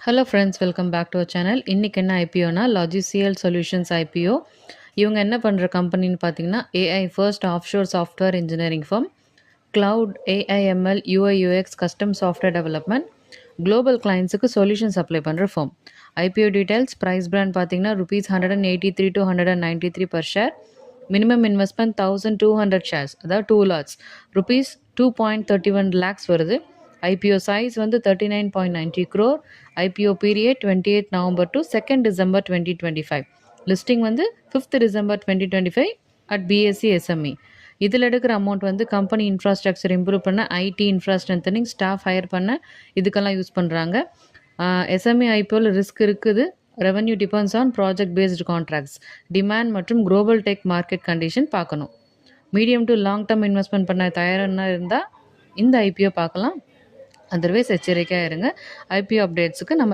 Hello friends, welcome back to our channel. இன்றைக்கி என்ன ஐபிஓனா லாஜிசியல் solutions IPO. இவங்க என்ன பண்ணுற கம்பெனின்னு பார்த்தீங்கன்னா AI first offshore software engineering firm, cloud, AI ML, UI UX, custom software development, global கிளைண்ட்ஸுக்கு சொல்யூஷன்ஸ் அப்ளை பண்ணுற firm. IPO details, price band பார்த்தீங்கன்னா ₹183 to 193 per share. Minimum investment 1200 shares, அதாவது 2 lots, ₹2.31 lakhs வருது. IPO size வந்து 39.90 crore. IPO period 28 November to 2nd December 2025. Listing வந்து 5th December 2025 at BSE SME. இதில் எடுக்கிற amount வந்து company infrastructure improve பண்ண, ID இன்ஃப்ராஸ்ட்ரென்தனிங், staff higher பண்ண, இதுக்கெல்லாம் யூஸ் பண்ணுறாங்க. எஸ்எம்இ ஐபிஓவில் ரிஸ்க் இருக்குது. Revenue depends on project based contracts, demand மற்றும் குளோபல் டெக் மார்க்கெட் கண்டிஷன் பார்க்கணும். Medium to long term investment பண்ண தயாராக இருந்தால் இந்த ஐபிஓ பார்க்கலாம். அதர்வைஸ் எச்சரிக்கையாக இருங்க. ஐபிஓ அப்டேட்ஸுக்கு நம்ம